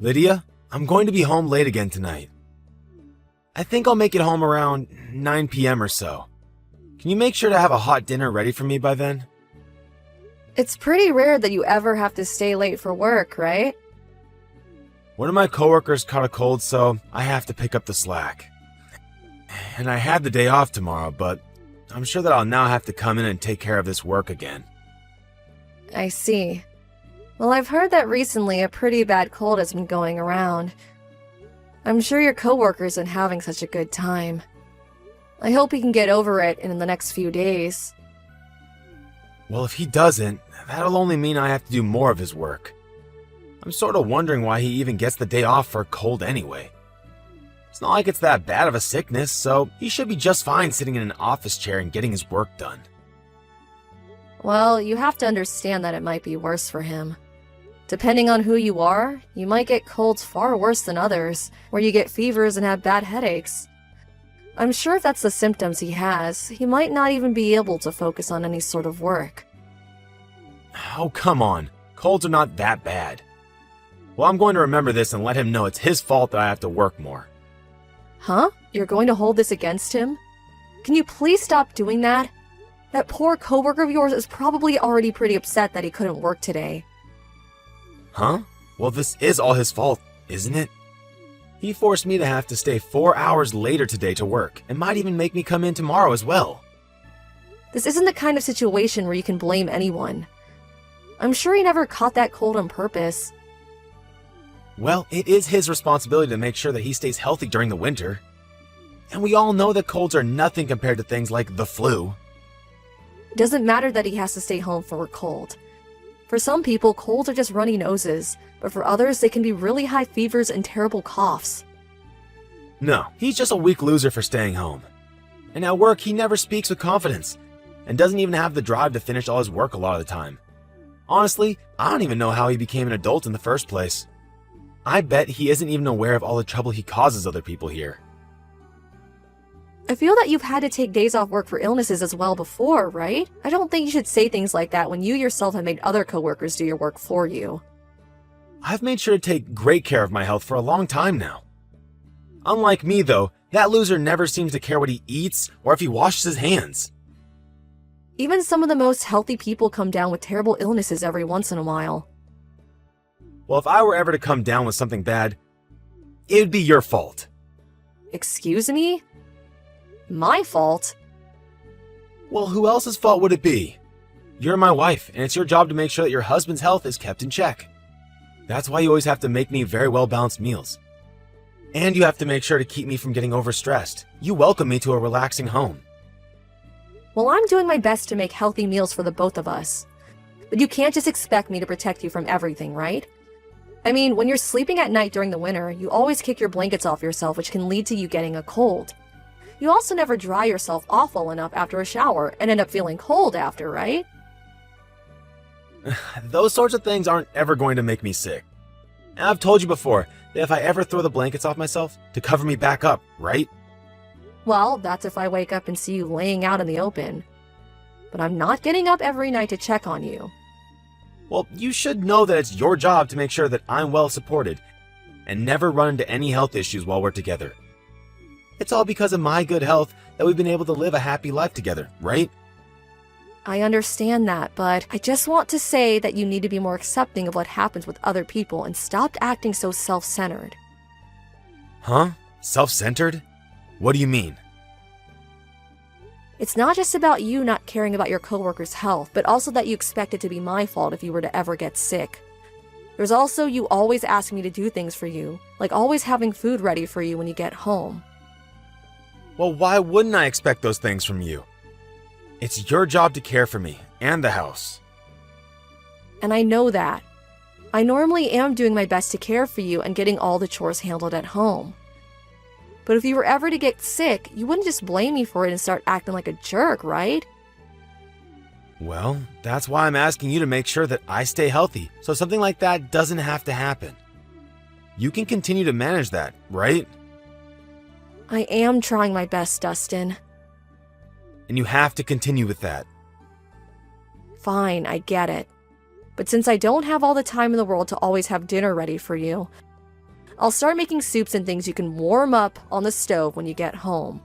Lydia, I'm going to be home late again tonight. I think I'll make it home around 9 p.m. or so. Can you make sure to have a hot dinner ready for me by then? It's pretty rare that you ever have to stay late for work, right? One of my coworkers caught a cold, so I have to pick up the slack. And I had the day off tomorrow, but I'm sure that I'll now have to come in and take care of this work again. I see. Well, I've heard that recently a pretty bad cold has been going around. I'm sure your coworker isn't having such a good time. I hope he can get over it in the next few days. Well, if he doesn't, that'll only mean I have to do more of his work. I'm sort of wondering why he even gets the day off for a cold anyway. It's not like it's that bad of a sickness, so he should be just fine sitting in an office chair and getting his work done. Well, you have to understand that it might be worse for him. Depending on who you are, you might get colds far worse than others, where you get fevers and have bad headaches. I'm sure if that's the symptoms he has, he might not even be able to focus on any sort of work. Oh, come on. Colds are not that bad. Well, I'm going to remember this and let him know it's his fault that I have to work more. Huh? You're going to hold this against him? Can you please stop doing that? That poor coworker of yours is probably already pretty upset that he couldn't work today. Huh? Well, this is all his fault, isn't it? He forced me to have to stay 4 hours later today to work, and might even make me come in tomorrow as well. This isn't the kind of situation where you can blame anyone. I'm sure he never caught that cold on purpose. Well, it is his responsibility to make sure that he stays healthy during the winter. And we all know that colds are nothing compared to things like the flu. It doesn't matter that he has to stay home for a cold. For some people, colds are just runny noses, but for others, they can be really high fevers and terrible coughs. No, he's just a weak loser for staying home. And at work, he never speaks with confidence, and doesn't even have the drive to finish all his work a lot of the time. Honestly, I don't even know how he became an adult in the first place. I bet he isn't even aware of all the trouble he causes other people here. I feel that you've had to take days off work for illnesses as well before, right? I don't think you should say things like that when you yourself have made other coworkers do your work for you. I've made sure to take great care of my health for a long time now. Unlike me, though, that loser never seems to care what he eats or if he washes his hands. Even some of the most healthy people come down with terrible illnesses every once in a while. Well, if I were ever to come down with something bad, it would be your fault. Excuse me? My fault? Well, who else's fault would it be? You're my wife, and it's your job to make sure that your husband's health is kept in check. That's why you always have to make me very well-balanced meals. And you have to make sure to keep me from getting overstressed. You welcome me to a relaxing home. Well, I'm doing my best to make healthy meals for the both of us. But you can't just expect me to protect you from everything, right? I mean, when you're sleeping at night during the winter, you always kick your blankets off yourself, which can lead to you getting a cold. You also never dry yourself off well enough after a shower and end up feeling cold after, right? Those sorts of things aren't ever going to make me sick. And I've told you before that if I ever throw the blankets off myself, to cover me back up, right? Well, that's if I wake up and see you laying out in the open. But I'm not getting up every night to check on you. Well, you should know that it's your job to make sure that I'm well supported and never run into any health issues while we're together. It's all because of my good health that we've been able to live a happy life together, right? I understand that, but I just want to say that you need to be more accepting of what happens with other people and stop acting so self-centered. Huh? Self-centered? What do you mean? It's not just about you not caring about your coworker's health, but also that you expect it to be my fault if you were to ever get sick. There's also you always asking me to do things for you, like always having food ready for you when you get home. Well, why wouldn't I expect those things from you? It's your job to care for me and the house. And I know that. I normally am doing my best to care for you and getting all the chores handled at home. But if you were ever to get sick, you wouldn't just blame me for it and start acting like a jerk, right? Well, that's why I'm asking you to make sure that I stay healthy, so something like that doesn't have to happen. You can continue to manage that, right? I am trying my best, Dustin. And you have to continue with that. Fine, I get it. But since I don't have all the time in the world to always have dinner ready for you, I'll start making soups and things you can warm up on the stove when you get home.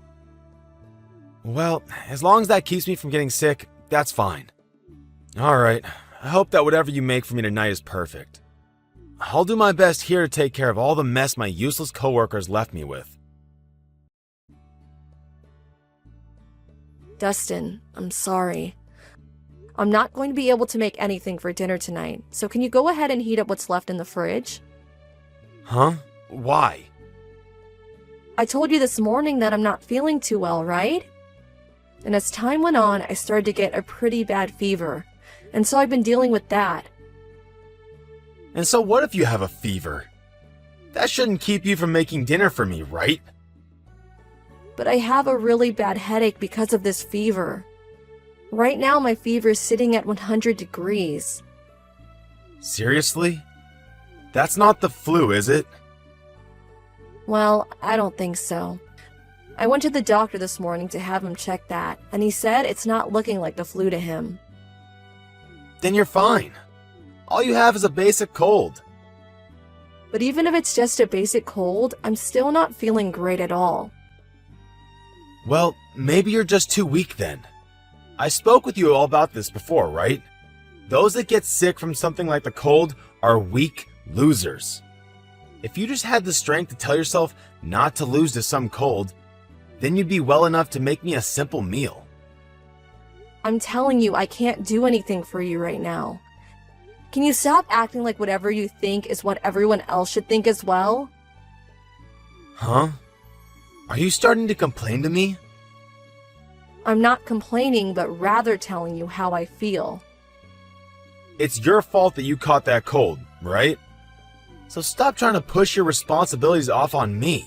Well, as long as that keeps me from getting sick, that's fine. Alright, I hope that whatever you make for me tonight is perfect. I'll do my best here to take care of all the mess my useless coworkers left me with. Dustin, I'm sorry. I'm not going to be able to make anything for dinner tonight, so can you go ahead and heat up what's left in the fridge? Huh? Why? I told you this morning that I'm not feeling too well, right? And as time went on, I started to get a pretty bad fever, and so I've been dealing with that. And so what if you have a fever? That shouldn't keep you from making dinner for me, right? But I have a really bad headache because of this fever. Right now, my fever is sitting at 100 degrees. Seriously? That's not the flu, is it? Well, I don't think so. I went to the doctor this morning to have him check that, and he said it's not looking like the flu to him. Then you're fine. All you have is a basic cold. But even if it's just a basic cold, I'm still not feeling great at all. Well, maybe you're just too weak then. I spoke with you all about this before, right? Those that get sick from something like the cold are weak losers. If you just had the strength to tell yourself not to lose to some cold, then you'd be well enough to make me a simple meal. I'm telling you, I can't do anything for you right now. Can you stop acting like whatever you think is what everyone else should think as well? Huh? Are you starting to complain to me? I'm not complaining, but rather telling you how I feel. It's your fault that you caught that cold, right? So stop trying to push your responsibilities off on me.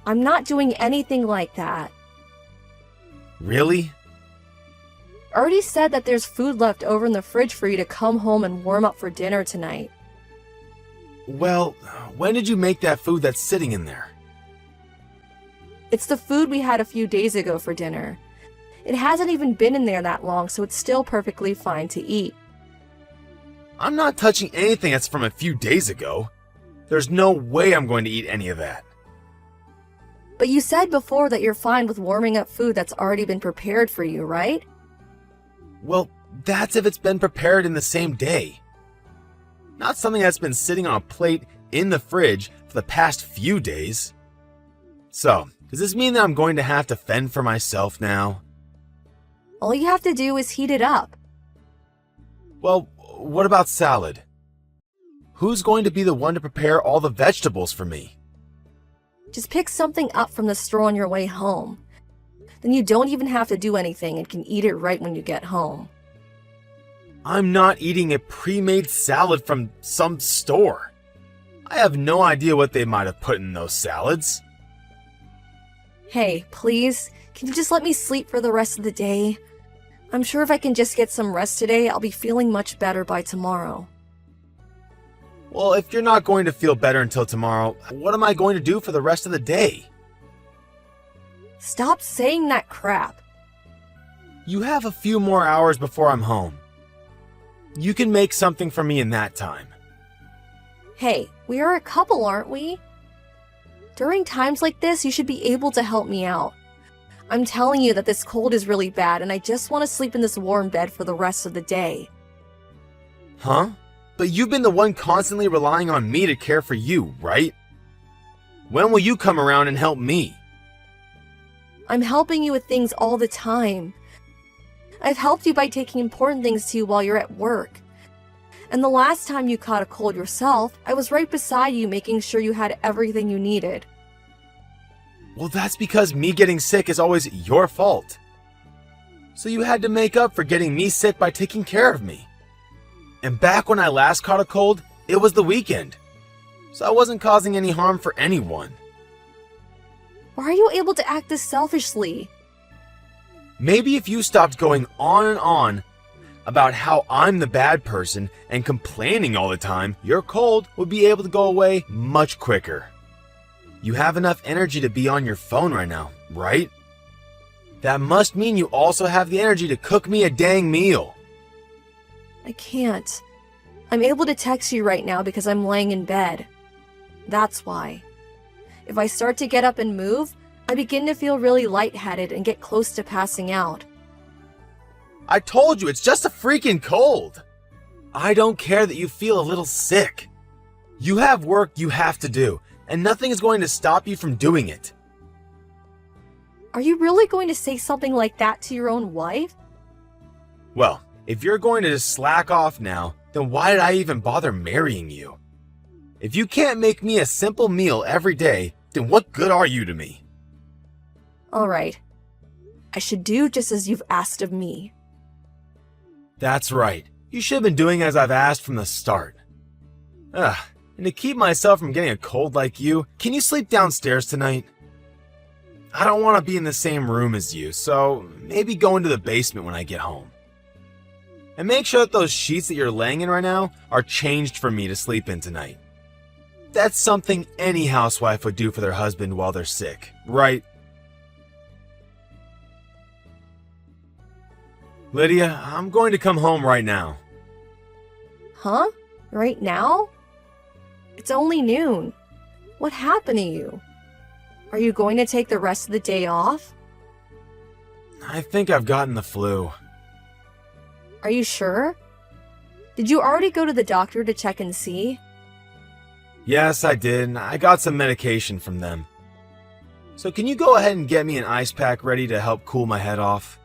I'm not doing anything like that. Really? I already said that there's food left over in the fridge for you to come home and warm up for dinner tonight. Well, when did you make that food that's sitting in there? It's the food we had a few days ago for dinner. It hasn't even been in there that long, so it's still perfectly fine to eat. I'm not touching anything that's from a few days ago. There's no way I'm going to eat any of that. But you said before that you're fine with warming up food that's already been prepared for you, right? Well, that's if it's been prepared in the same day. Not something that's been sitting on a plate in the fridge for the past few days. So, does this mean that I'm going to have to fend for myself now? All you have to do is heat it up. Well, what about salad? Who's going to be the one to prepare all the vegetables for me? Just pick something up from the store on your way home. Then you don't even have to do anything and can eat it right when you get home. I'm not eating a pre-made salad from some store. I have no idea what they might have put in those salads. Hey, please, can you just let me sleep for the rest of the day? I'm sure if I can just get some rest today, I'll be feeling much better by tomorrow. Well, if you're not going to feel better until tomorrow, what am I going to do for the rest of the day? Stop saying that crap. You have a few more hours before I'm home. You can make something for me in that time. Hey, we are a couple, aren't we? During times like this, you should be able to help me out. I'm telling you that this cold is really bad and I just want to sleep in this warm bed for the rest of the day. Huh? But you've been the one constantly relying on me to care for you, right? When will you come around and help me? I'm helping you with things all the time. I've helped you by taking important things to you while you're at work. And the last time you caught a cold yourself, I was right beside you making sure you had everything you needed. Well, that's because me getting sick is always your fault. So you had to make up for getting me sick by taking care of me. And back when I last caught a cold, it was the weekend. So I wasn't causing any harm for anyone. Why are you able to act this selfishly? Maybe if you stopped going on and on about how I'm the bad person and complaining all the time, your cold would be able to go away much quicker. You have enough energy to be on your phone right now, right? That must mean you also have the energy to cook me a dang meal. I can't. I'm able to text you right now because I'm laying in bed. That's why. If I start to get up and move, I begin to feel really lightheaded and get close to passing out. I told you, it's just a freaking cold. I don't care that you feel a little sick. You have work you have to do, and nothing is going to stop you from doing it. Are you really going to say something like that to your own wife? Well, if you're going to just slack off now, then why did I even bother marrying you? If you can't make me a simple meal every day, then what good are you to me? Alright. I should do just as you've asked of me. That's right. You should have been doing as I've asked from the start. And to keep myself from getting a cold like you, can you sleep downstairs tonight? I don't want to be in the same room as you, so maybe go into the basement when I get home. And make sure that those sheets that you're laying in right now are changed for me to sleep in tonight. That's something any housewife would do for their husband while they're sick, right? Lydia, I'm going to come home right now. Huh? Right now? It's only noon. What happened to you? Are you going to take the rest of the day off? I think I've gotten the flu. Are you sure? Did you already go to the doctor to check and see? Yes, I did. I got some medication from them. So can you go ahead and get me an ice pack ready to help cool my head off?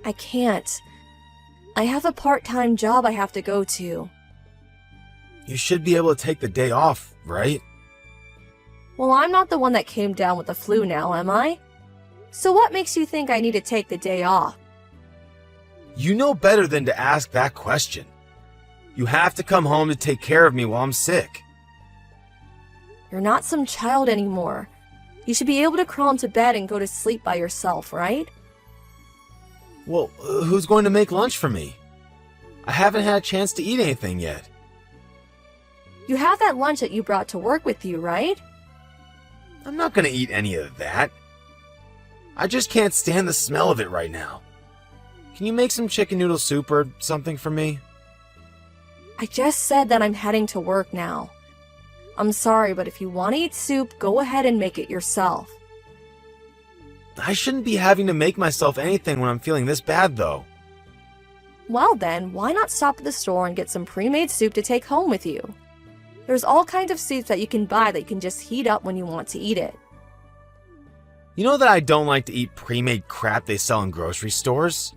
I can't. I have a part-time job I have to go to. You should be able to take the day off, right? Well, I'm not the one that came down with the flu now, am I? So what makes you think I need to take the day off? You know better than to ask that question. You have to come home to take care of me while I'm sick. You're not some child anymore. You should be able to crawl into bed and go to sleep by yourself, right? Well, who's going to make lunch for me? I haven't had a chance to eat anything yet. You have that lunch that you brought to work with you, right? I'm not going to eat any of that. I just can't stand the smell of it right now. Can you make some chicken noodle soup or something for me? I just said that I'm heading to work now. I'm sorry, but if you want to eat soup, go ahead and make it yourself. I shouldn't be having to make myself anything when I'm feeling this bad, though. Well then, why not stop at the store and get some pre-made soup to take home with you? There's all kinds of soups that you can buy that you can just heat up when you want to eat it. You know that I don't like to eat pre-made crap they sell in grocery stores?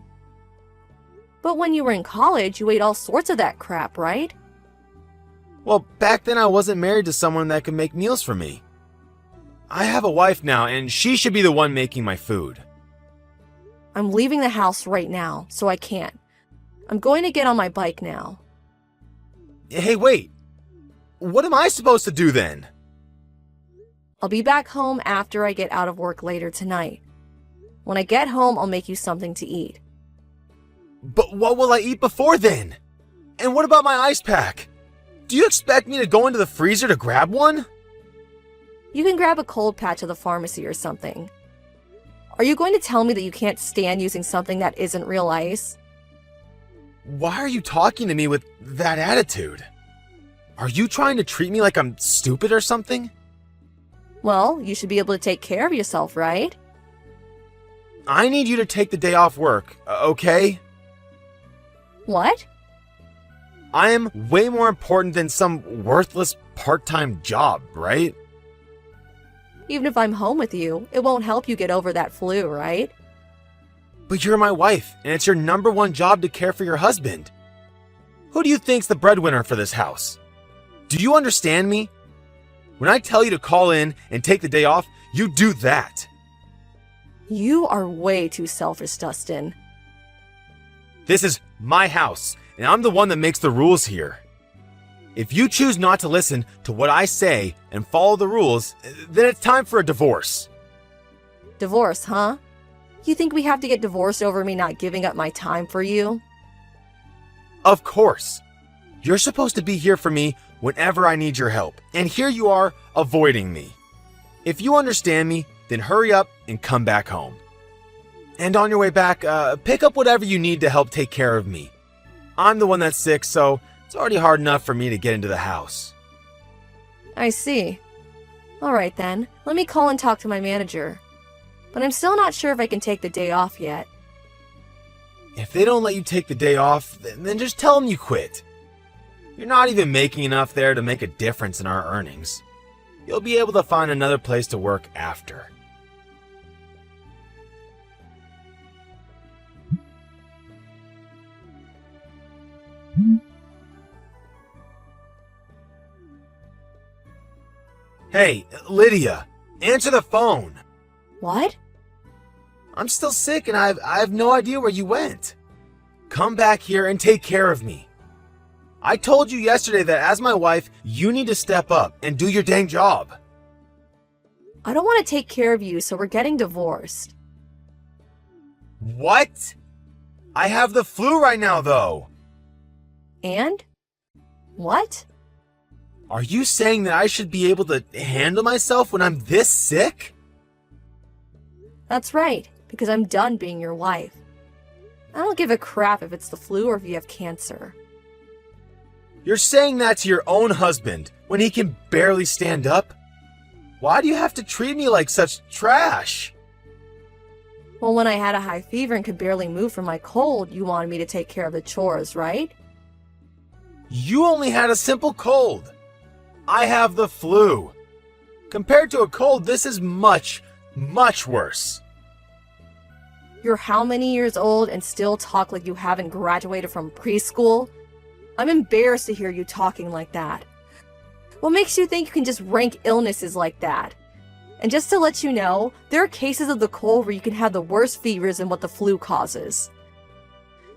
But when you were in college, you ate all sorts of that crap, right? Well, back then I wasn't married to someone that could make meals for me. I have a wife now, and she should be the one making my food. I'm leaving the house right now, so I can't. I'm going to get on my bike now. Hey, wait. What am I supposed to do then? I'll be back home after I get out of work later tonight. When I get home, I'll make you something to eat. But what will I eat before then? And what about my ice pack? Do you expect me to go into the freezer to grab one? You can grab a cold patch at the pharmacy or something. Are you going to tell me that you can't stand using something that isn't real ice? Why are you talking to me with that attitude? Are you trying to treat me like I'm stupid or something? Well, you should be able to take care of yourself, right? I need you to take the day off work, okay? What? I am way more important than some worthless part-time job, right? Even if I'm home with you, it won't help you get over that flu, right? But you're my wife, and it's your number one job to care for your husband. Who do you think's the breadwinner for this house? Do you understand me? When I tell you to call in and take the day off, you do that. You are way too selfish, Dustin. This is my house, and I'm the one that makes the rules here. If you choose not to listen to what I say and follow the rules, then it's time for a divorce. Divorce, huh? You think we have to get divorced over me not giving up my time for you? Of course. You're supposed to be here for me whenever I need your help, and here you are avoiding me. If you understand me, then hurry up and come back home. And on your way back, pick up whatever you need to help take care of me. I'm the one that's sick, so it's already hard enough for me to get into the house. I see. Alright then, let me call and talk to my manager. But I'm still not sure if I can take the day off yet. If they don't let you take the day off, then just tell them you quit. You're not even making enough there to make a difference in our earnings. You'll be able to find another place to work after. Hey, Lydia, answer the phone. What? I'm still sick and I have no idea where you went. Come back here and take care of me. I told you yesterday that as my wife, you need to step up and do your dang job. I don't want to take care of you, so we're getting divorced. What? I have the flu right now, though. And? What? Are you saying that I should be able to handle myself when I'm this sick? That's right, because I'm done being your wife. I don't give a crap if it's the flu or if you have cancer. You're saying that to your own husband when he can barely stand up? Why do you have to treat me like such trash? Well, when I had a high fever and could barely move from my cold, you wanted me to take care of the chores, right? You only had a simple cold. I have the flu. Compared to a cold, this is much, much worse. You're how many years old and still talk like you haven't graduated from preschool? I'm embarrassed to hear you talking like that. What makes you think you can just rank illnesses like that? And just to let you know, there are cases of the cold where you can have the worst fevers than what the flu causes.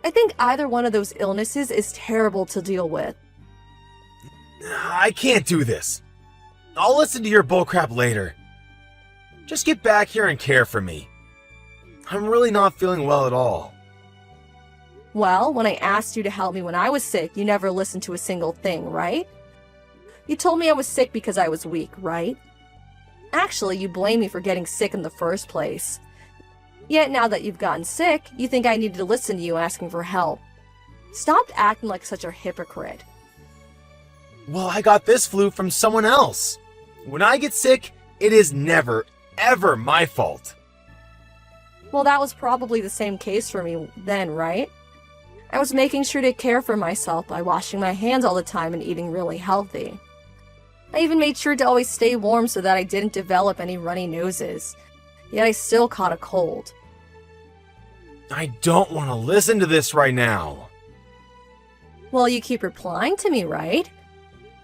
I think either one of those illnesses is terrible to deal with. I can't do this. I'll listen to your bullcrap later. Just get back here and care for me. I'm really not feeling well at all. Well, when I asked you to help me when I was sick, you never listened to a single thing, right? You told me I was sick because I was weak, right? Actually, you blame me for getting sick in the first place. Yet now that you've gotten sick, you think I needed to listen to you asking for help. Stop acting like such a hypocrite. Well, I got this flu from someone else. When I get sick, it is never, ever my fault. Well, that was probably the same case for me then, right? I was making sure to care for myself by washing my hands all the time and eating really healthy. I even made sure to always stay warm so that I didn't develop any runny noses. Yet I still caught a cold. I don't want to listen to this right now. Well, you keep replying to me, right?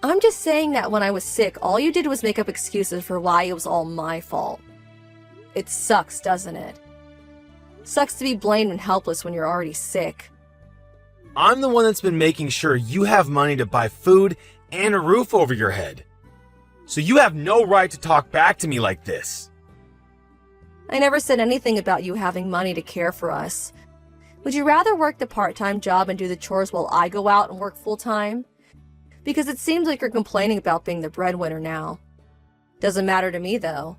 I'm just saying that when I was sick, all you did was make up excuses for why it was all my fault. It sucks, doesn't it? Sucks to be blamed and helpless when you're already sick. I'm the one that's been making sure you have money to buy food and a roof over your head. So you have no right to talk back to me like this. I never said anything about you having money to care for us. Would you rather work the part-time job and do the chores while I go out and work full-time? Because it seems like you're complaining about being the breadwinner now. Doesn't matter to me, though.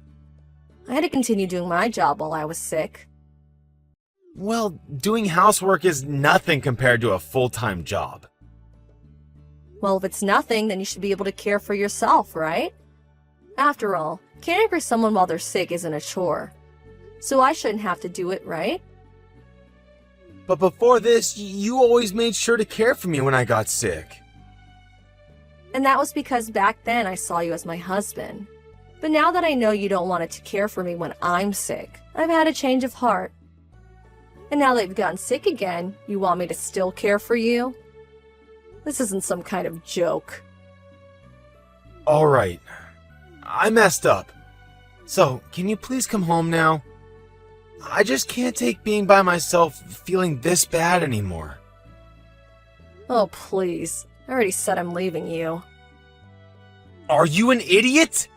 I had to continue doing my job while I was sick. Well, doing housework is nothing compared to a full-time job. Well, if it's nothing, then you should be able to care for yourself, right? After all, caring for someone while they're sick isn't a chore. So I shouldn't have to do it, right? But before this, you always made sure to care for me when I got sick. And that was because back then I saw you as my husband. But now that I know you don't want to care for me when I'm sick, I've had a change of heart. And now that you've gotten sick again, you want me to still care for you? This isn't some kind of joke. Alright, I messed up. So, can you please come home now? I just can't take being by myself feeling this bad anymore. Oh, please. I already said I'm leaving you. Are you an idiot?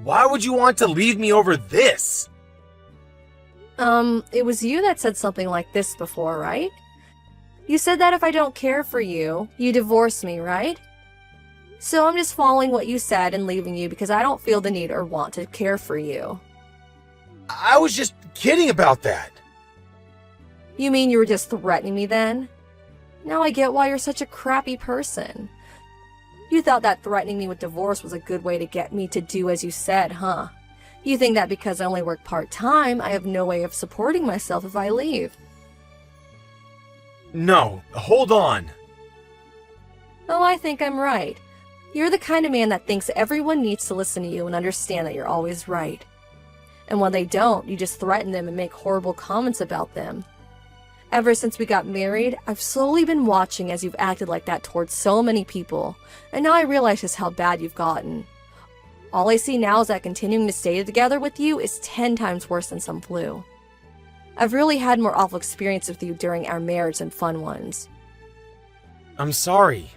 Why would you want to leave me over this? It was you that said something like this before, right? You said that if I don't care for you, you divorce me, right? So I'm just following what you said and leaving you because I don't feel the need or want to care for you. I was just kidding about that. You mean you were just threatening me then? Now I get why you're such a crappy person. You thought that threatening me with divorce was a good way to get me to do as you said, huh? You think that because I only work part-time, I have no way of supporting myself if I leave. No, hold on. Oh, I think I'm right. You're the kind of man that thinks everyone needs to listen to you and understand that you're always right. And when they don't, you just threaten them and make horrible comments about them. Ever since we got married, I've slowly been watching as you've acted like that towards so many people, and now I realize just how bad you've gotten. All I see now is that continuing to stay together with you is 10 times worse than some flu. I've really had more awful experiences with you during our marriage than fun ones. I'm sorry.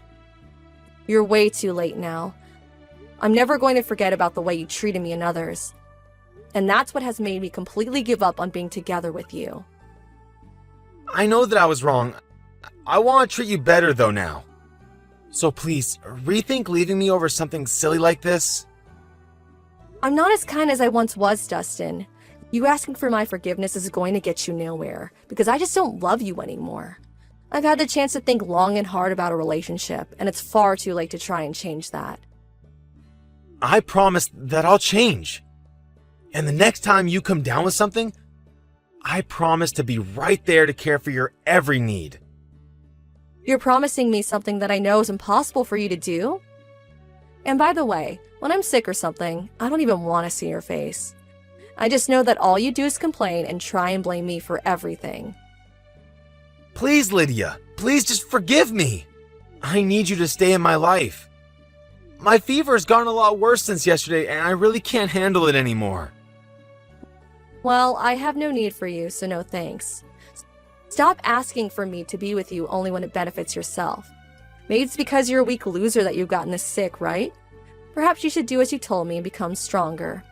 You're way too late now. I'm never going to forget about the way you treated me and others. And that's what has made me completely give up on being together with you. I know that I was wrong. I want to treat you better though now. So please, rethink leaving me over something silly like this. I'm not as kind as I once was, Dustin. You asking for my forgiveness is going to get you nowhere, because I just don't love you anymore. I've had the chance to think long and hard about a relationship, and it's far too late to try and change that. I promise that I'll change. And the next time you come down with something, I promise to be right there to care for your every need. You're promising me something that I know is impossible for you to do? And by the way, when I'm sick or something, I don't even want to see your face. I just know that all you do is complain and try and blame me for everything. Please, Lydia, please just forgive me. I need you to stay in my life. My fever has gotten a lot worse since yesterday, and I really can't handle it anymore. Well, I have no need for you, so no thanks. Stop asking for me to be with you only when it benefits yourself. Maybe it's because you're a weak loser that you've gotten this sick, right? Perhaps you should do as you told me and become stronger.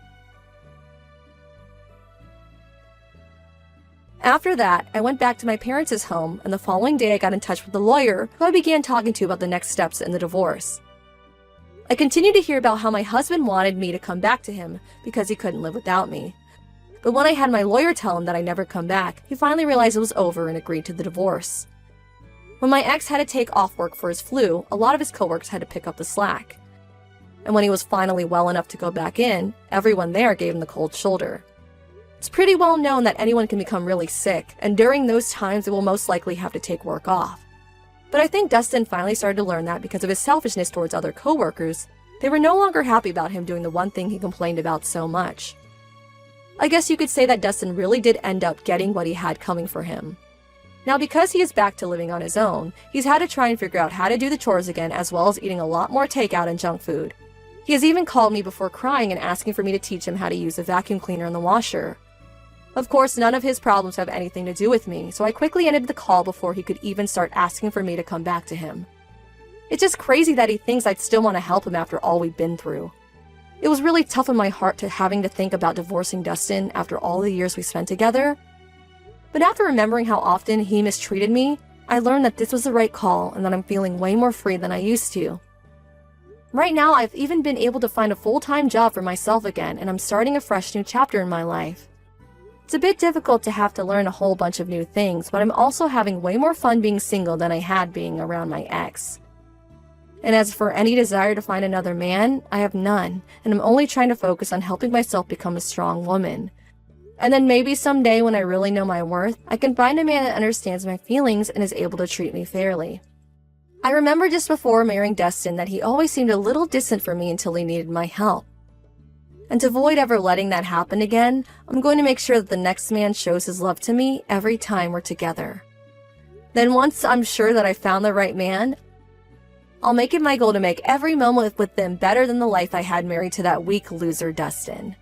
After that, I went back to my parents' home, and the following day I got in touch with the lawyer who I began talking to about the next steps in the divorce. I continued to hear about how my husband wanted me to come back to him because he couldn't live without me. But when I had my lawyer tell him that I'd never come back, he finally realized it was over and agreed to the divorce. When my ex had to take off work for his flu, a lot of his coworkers had to pick up the slack. And when he was finally well enough to go back in, everyone there gave him the cold shoulder. It's pretty well known that anyone can become really sick, and during those times they will most likely have to take work off. But I think Dustin finally started to learn that because of his selfishness towards other coworkers, they were no longer happy about him doing the one thing he complained about so much. I guess you could say that Dustin really did end up getting what he had coming for him. Now, because he is back to living on his own, he's had to try and figure out how to do the chores again, as well as eating a lot more takeout and junk food. He has even called me before crying and asking for me to teach him how to use a vacuum cleaner in the washer. Of course, none of his problems have anything to do with me, so I quickly ended the call before he could even start asking for me to come back to him. It's just crazy that he thinks I'd still want to help him after all we've been through. It was really tough on my heart to having to think about divorcing Dustin after all the years we spent together. But after remembering how often he mistreated me, I learned that this was the right call and that I'm feeling way more free than I used to. Right now, I've even been able to find a full-time job for myself again, and I'm starting a fresh new chapter in my life. It's a bit difficult to have to learn a whole bunch of new things, but I'm also having way more fun being single than I had being around my ex. And as for any desire to find another man, I have none, and I'm only trying to focus on helping myself become a strong woman. And then maybe someday when I really know my worth, I can find a man that understands my feelings and is able to treat me fairly. I remember just before marrying Dustin that he always seemed a little distant from me until he needed my help. And to avoid ever letting that happen again, I'm going to make sure that the next man shows his love to me every time we're together. Then once I'm sure that I found the right man, I'll make it my goal to make every moment with them better than the life I had married to that weak loser Dustin.